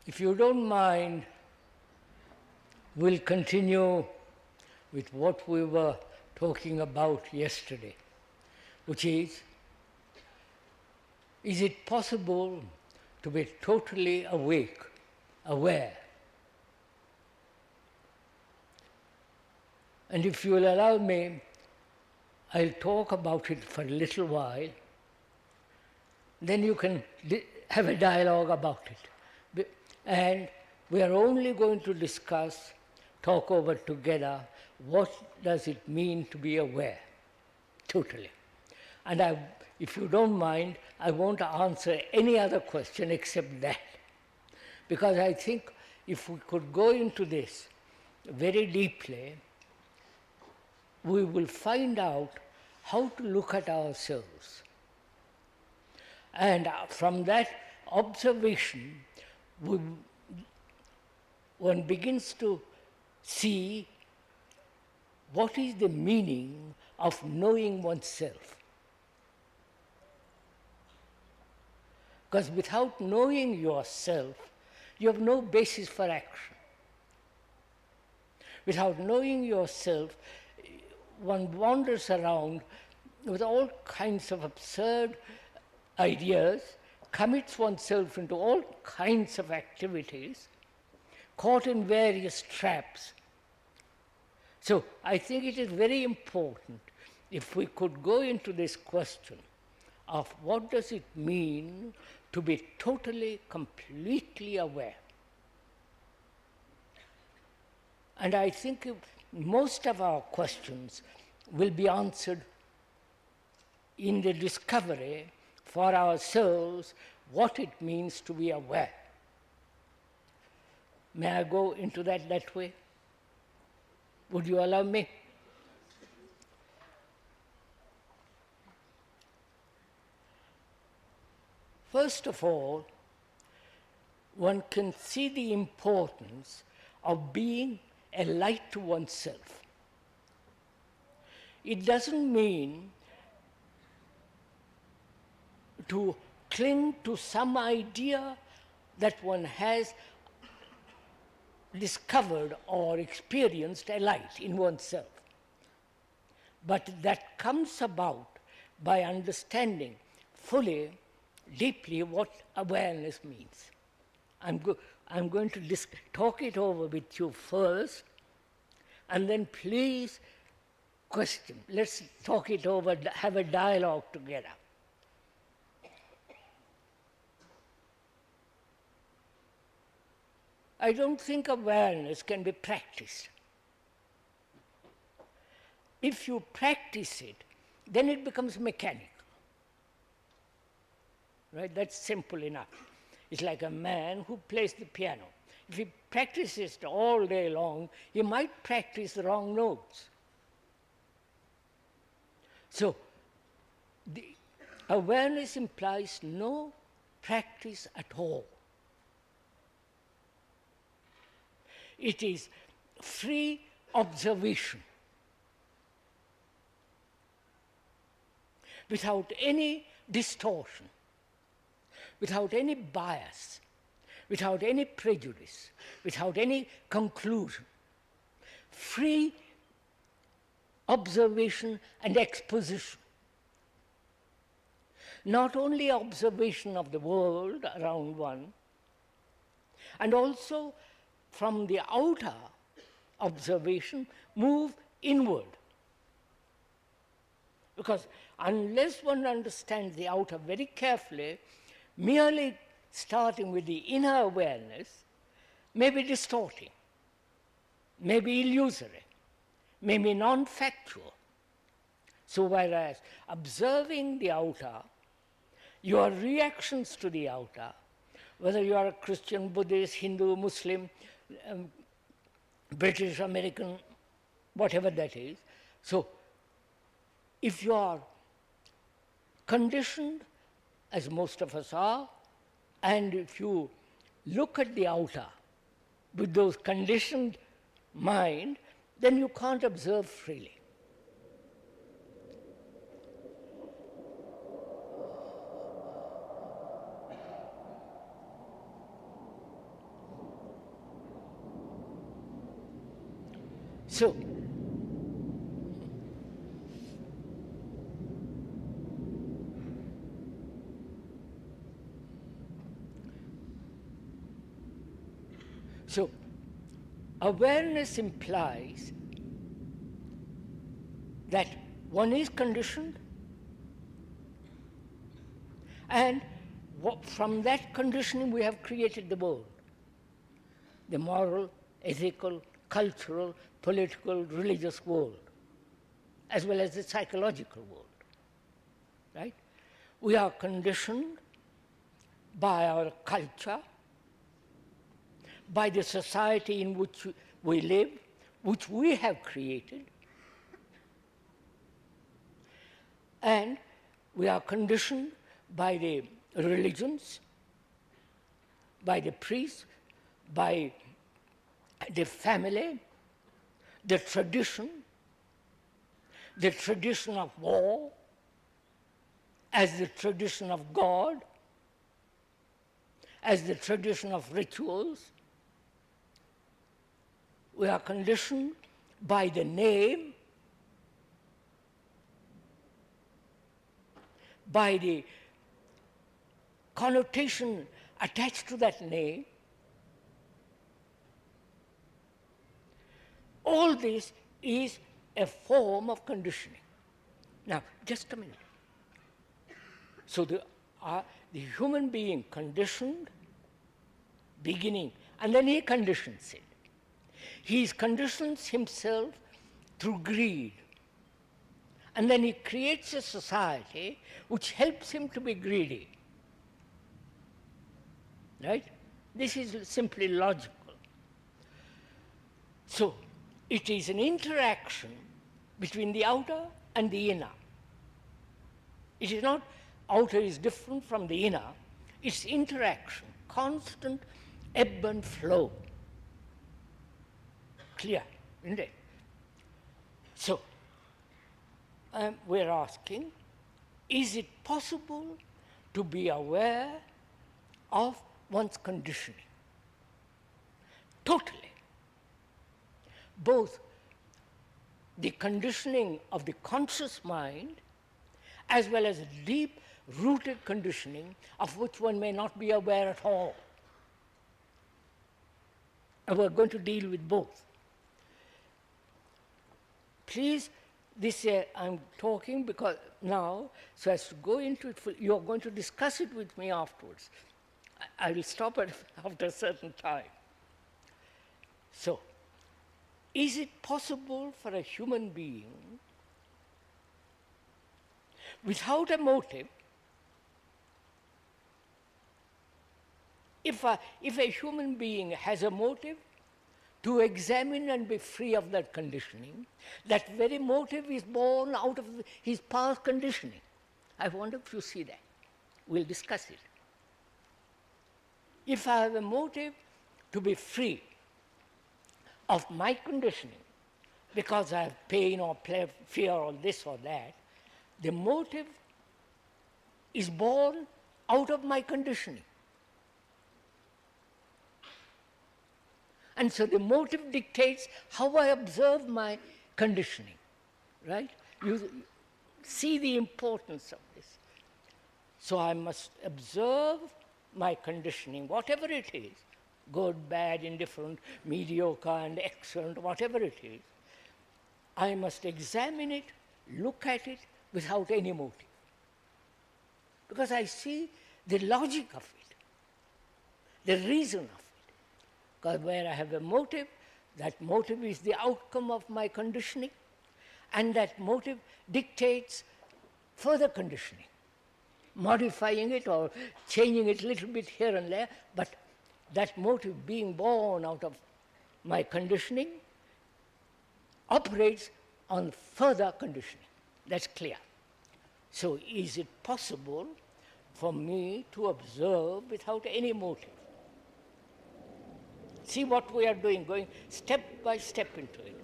If you don't mind, we'll continue with what we were talking about yesterday, which is it possible to be totally awake, aware? And if you will allow me, I'll talk about it for a little while. Then you can have a dialogue about it. And we are only going to discuss, talk over together, what does it mean to be aware, totally. And if you don't mind, I won't answer any other question except that. Because I think if we could go into this very deeply, we will find out how to look at ourselves. And from that observation, one begins to see what is the meaning of knowing oneself. Because without knowing yourself, you have no basis for action. Without knowing yourself, one wanders around with all kinds of absurd ideas, commits oneself into all kinds of activities, caught in various traps. So I think it is very important if we could go into this question of what does it mean to be totally, completely aware. And I think most of our questions will be answered in the discovery for ourselves what it means to be aware. May I go into that way? Would you allow me? First of all, one can see the importance of being a light to oneself. It doesn't mean to cling to some idea that one has discovered or experienced a light in oneself. But that comes about by understanding fully, deeply what awareness means. I'm going to talk it over with you first, and then please question. Let's talk it over, have a dialogue together. I don't think awareness can be practiced. If you practice it, then it becomes mechanical. Right? That's simple enough. It's like a man who plays the piano. If he practices it all day long, he might practice the wrong notes. So, the awareness implies no practice at all. It is free observation, without any distortion, without any bias, without any prejudice, without any conclusion. Free observation and exposition. Not only observation of the world around one, and also from the outer observation, move inward. Because unless one understands the outer very carefully, merely starting with the inner awareness may be distorting, may be illusory, may be non-factual. So whereas observing the outer, your reactions to the outer, whether you are a Christian, Buddhist, Hindu, Muslim, British, American, whatever that is. So, if you are conditioned, as most of us are, and if you look at the outer with those conditioned mind, then you can't observe freely. So, awareness implies that one is conditioned, and from that conditioning we have created the world. The moral, ethical, cultural, political, religious world, as well as the psychological world. Right? We are conditioned by our culture, by the society in which we live, which we have created, and we are conditioned by the religions, by the priests, by the family, the tradition of war as the tradition of God, as the tradition of rituals. We are conditioned by the name, by the connotation attached to that name. All this is a form of conditioning. Now, just a minute. So the human being conditioned, beginning, and then he conditions it. He conditions himself through greed. And then he creates a society which helps him to be greedy. Right? This is simply logical. So, it is an interaction between the outer and the inner. It is not outer is different from the inner. It's interaction, constant ebb and flow. Clear, isn't it? So, we're asking, is it possible to be aware of one's conditioning? Totally. Both the conditioning of the conscious mind as well as deep-rooted conditioning of which one may not be aware at all. And we're going to deal with both. Please, I'm talking because now, so as to go into it, you're going to discuss it with me afterwards. I will stop it after a certain time. So, is it possible for a human being, without a motive, if a human being has a motive to examine and be free of that conditioning, that very motive is born out of his past conditioning? I wonder if you see that. We'll discuss it. If I have a motive to be free of my conditioning because I have pain or fear or this or that, the motive is born out of my conditioning. And so the motive dictates how I observe my conditioning, right? You see the importance of this. So I must observe my conditioning, whatever it is, good, bad, indifferent, mediocre, and excellent, whatever it is. I must examine it, look at it without any motive. Because I see the logic of it, the reason of it. Because where I have a motive, that motive is the outcome of my conditioning, and that motive dictates further conditioning, modifying it or changing it a little bit here and there, but that motive being born out of my conditioning operates on further conditioning. That's clear. So is it possible for me to observe without any motive? See what we are doing, going step by step into it.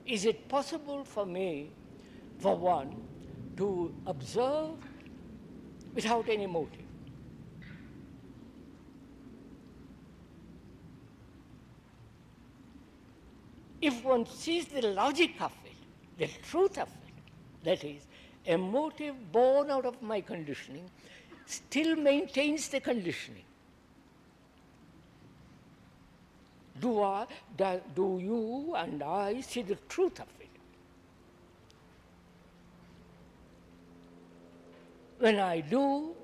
Is it possible for me, for one, to observe without any motive? if one sees the logic of it, the truth of it, that is, a motive born out of my conditioning still maintains the conditioning. Do you and I see the truth of it? When I do,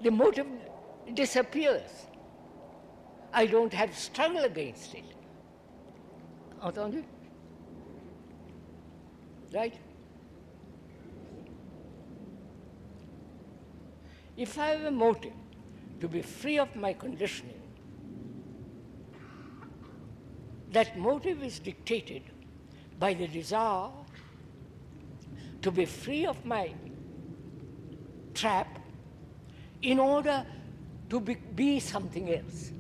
the motive disappears. I don't have struggle against it. Entendu? Right? If I have a motive to be free of my conditioning, that motive is dictated by the desire to be free of my trap in order to be something else.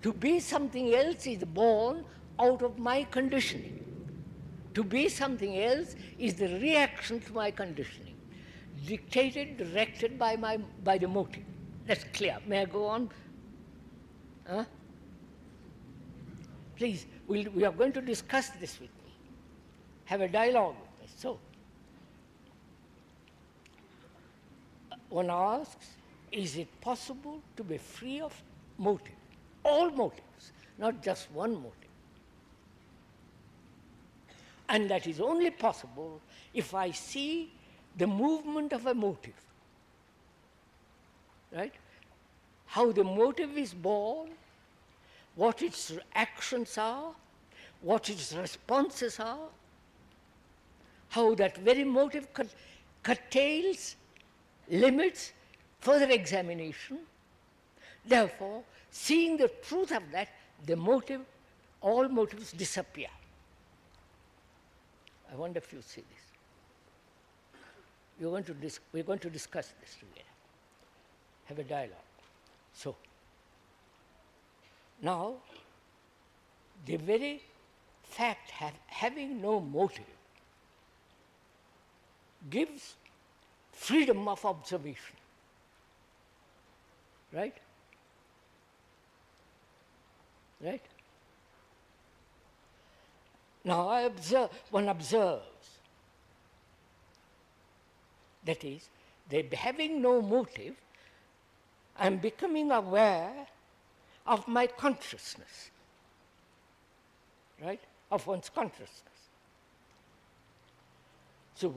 To be something else is born out of my conditioning. To be something else is the reaction to my conditioning, dictated, directed by the motive. That's clear. May I go on? Huh? Please, we are going to discuss this with me. Have a dialogue with me. So, one asks, is it possible to be free of motive? All motives, not just one motive. And that is only possible if I see the movement of a motive. Right? How the motive is born, what its actions are, what its responses are, how that very motive curtails, limits further examination. Therefore, seeing the truth of that, the motive, all motives disappear. I wonder if you see this. We're going to discuss this together. Have a dialogue. So, now, the very fact having no motive gives freedom of observation. Right? Right? Now one observes, that is, having no motive, I'm becoming aware of my consciousness, right? Of one's consciousness. So,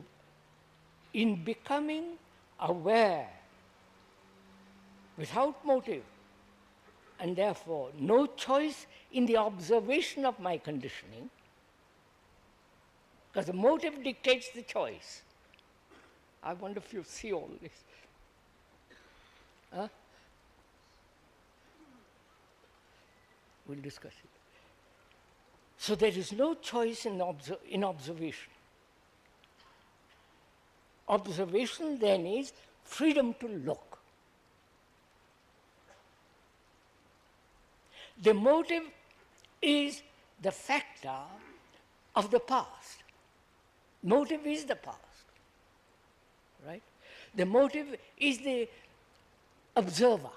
in becoming aware without motive, and therefore no choice in the observation of my conditioning, because the motive dictates the choice. I wonder if you see all this. Huh? We'll discuss it. So there is no choice in observation. Observation then is freedom to look. The motive is the factor of the past. Motive is the past, right? The motive is the observer.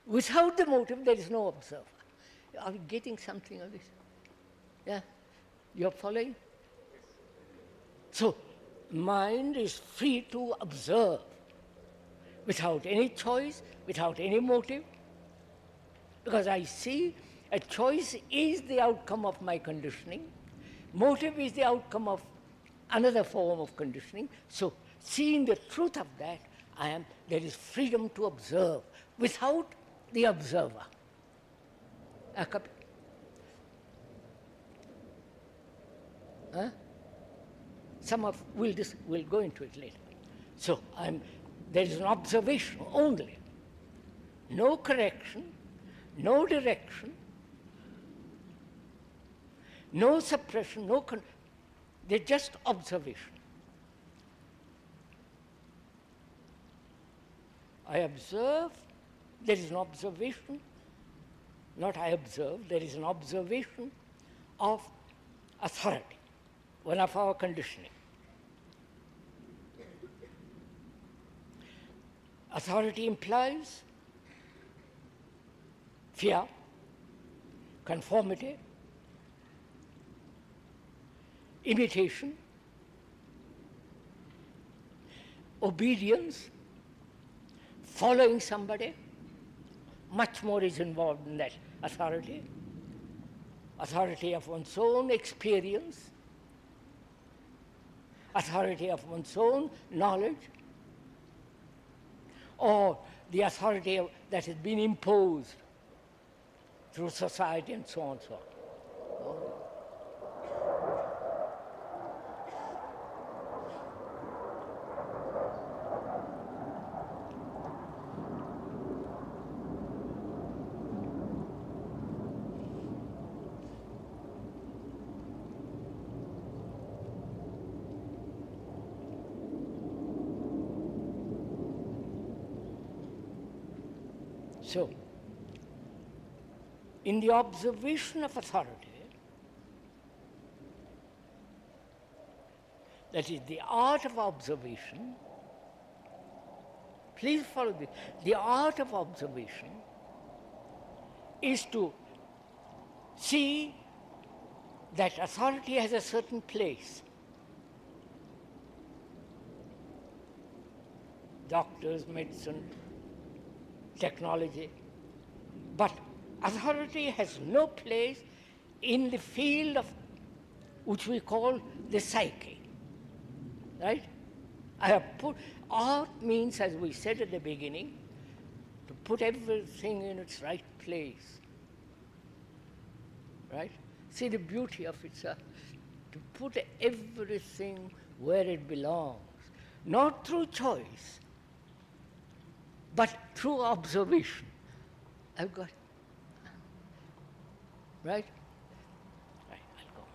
Without the motive, there is no observer. Are you getting something of this? Yeah? You're following? So, mind is free to observe without any choice, without any motive, because I see a choice is the outcome of my conditioning, motive is the outcome of another form of conditioning. So, seeing the truth of that, there is freedom to observe without the observer. Huh? We'll go into it later. So there is an observation only. No correction, no direction, no suppression, they're just observation. I observe, there is an observation, not I observe, there is an observation of authority, one of our conditioning. Authority implies fear, conformity, imitation, obedience, following somebody. Much more is involved in that. Authority of one's own experience, authority of one's own knowledge, or the authority that has been imposed through society and so on and so on. So, in the observation of authority, that is the art of observation, please follow this, the art of observation is to see that authority has a certain place. Doctors, medicine, technology, but authority has no place in the field of which we call the psyche, right? I have put, art means, as we said at the beginning, to put everything in its right place, right? See the beauty of it, sir, to put everything where it belongs, not through choice, but through observation. I've got, right? Right, I'll go on.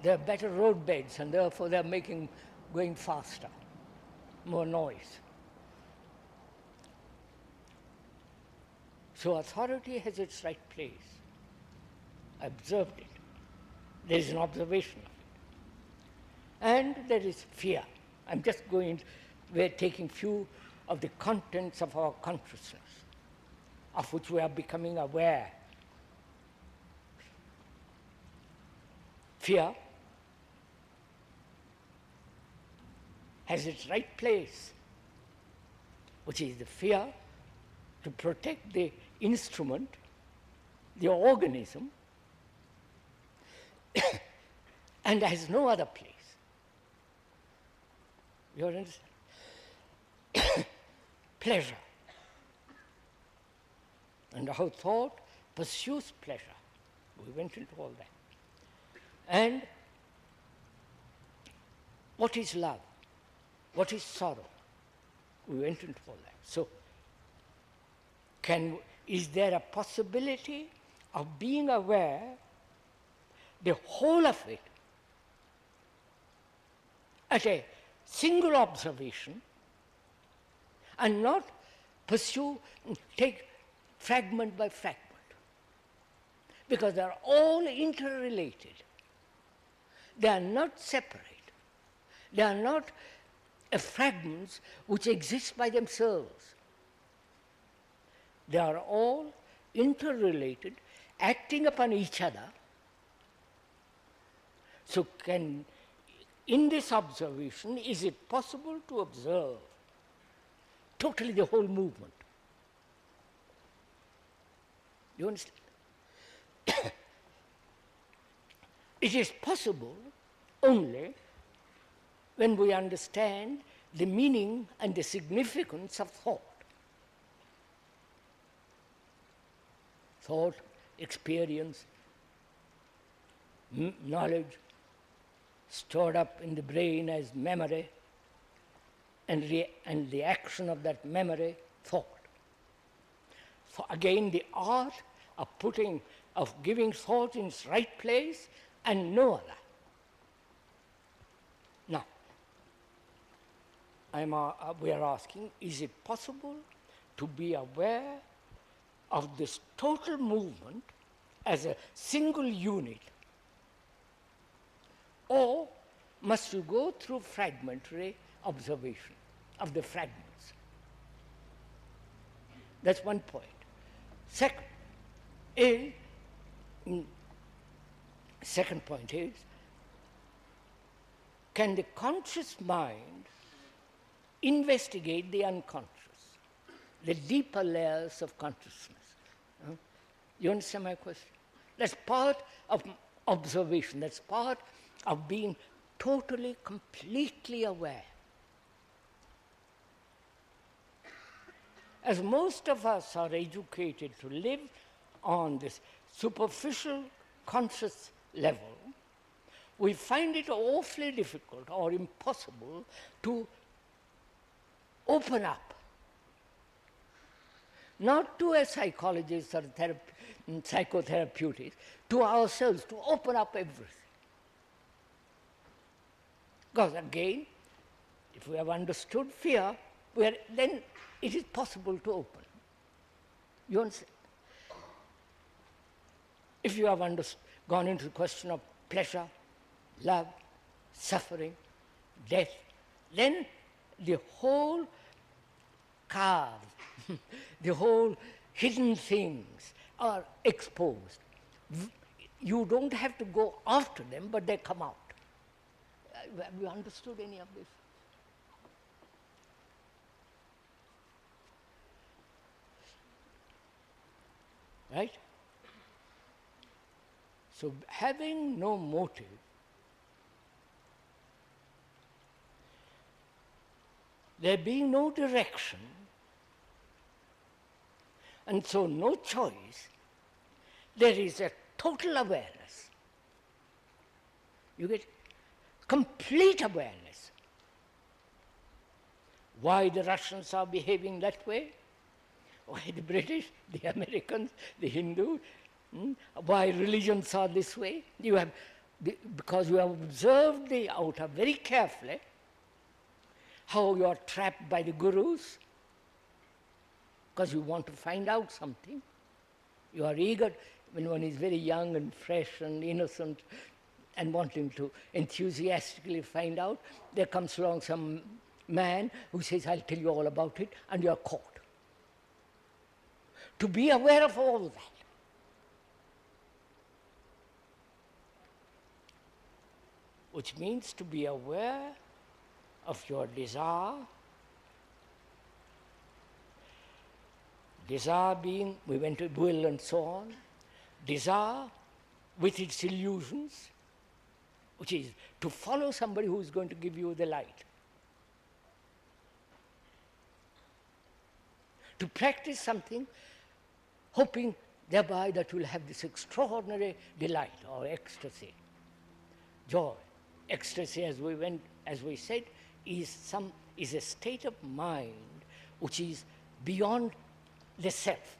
There are better roadbeds, and therefore they're going faster, more noise. So authority has its right place. I observed it. There is an observation of it. And there is fear. I'm just we're taking few of the contents of our consciousness, of which we are becoming aware. Fear has its right place, which is the fear to protect the instrument, the organism, and has no other place. You understand? Pleasure. And how thought pursues pleasure. We went into all that. And what is love? What is sorrow? We went into all that. So, is there a possibility of being aware the whole of it at a single observation and not take fragment by fragment? Because they are all interrelated. They are not separate. They are not fragments which exist by themselves. They are all interrelated, acting upon each other. So in this observation, is it possible to observe totally the whole movement? You understand? It is possible only when we understand the meaning and the significance of thought. Thought, experience, knowledge, stored up in the brain as memory, and the action of that memory, thought. So again, the art of giving thought in its right place and no other. Now, we are asking, is it possible to be aware of this total movement as a single unit, or must you go through fragmentary observation of the fragments? That's one point. Second point is, can the conscious mind investigate the unconscious, the deeper layers of consciousness? You understand my question? That's part of observation. That's part of being totally, completely aware. As most of us are educated to live on this superficial conscious level, we find it awfully difficult or impossible to open up, not to a psychologist or psychotherapeutic, to ourselves, to open up everything. Because again, if we have understood fear, then it is possible to open. You understand? If you have gone into the question of pleasure, love, suffering, death, then the whole carve, the whole hidden things are exposed. You don't have to go after them, but they come out. Have you understood any of this? Right? So having no motive, there being no direction, and so no choice, there is a total awareness. You get complete awareness. Why the Russians are behaving that way? Why the British, the Americans, the Hindus, why religions are this way? Because you have observed the outer very carefully, how you are trapped by the gurus, because you want to find out something. You are eager, when one is very young and fresh and innocent and wanting to enthusiastically find out, there comes along some man who says, I'll tell you all about it, and you are caught. To be aware of all that. Which means to be aware of your desire being, we went to will and so on, desire with its illusions, which is to follow somebody who is going to give you the light. To practice something, hoping thereby that you will have this extraordinary delight or ecstasy, joy. Ecstasy, as we said, is a state of mind which is beyond the self.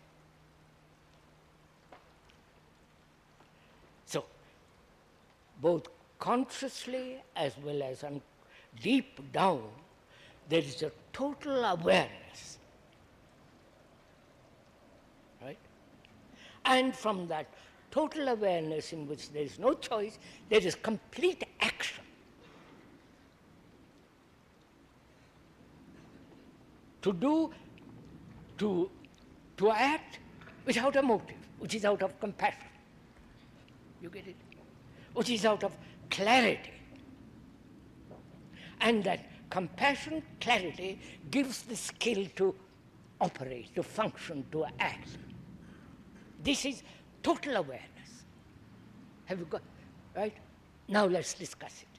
So, both consciously as well as deep down, there is a total awareness. Right? And from that total awareness in which there is no choice, there is complete action. To act without a motive, which is out of compassion. You get it? Which is out of clarity. And that compassion, clarity, gives the skill to operate, to function, to act. This is total awareness. Have you got, right? Now let's discuss it.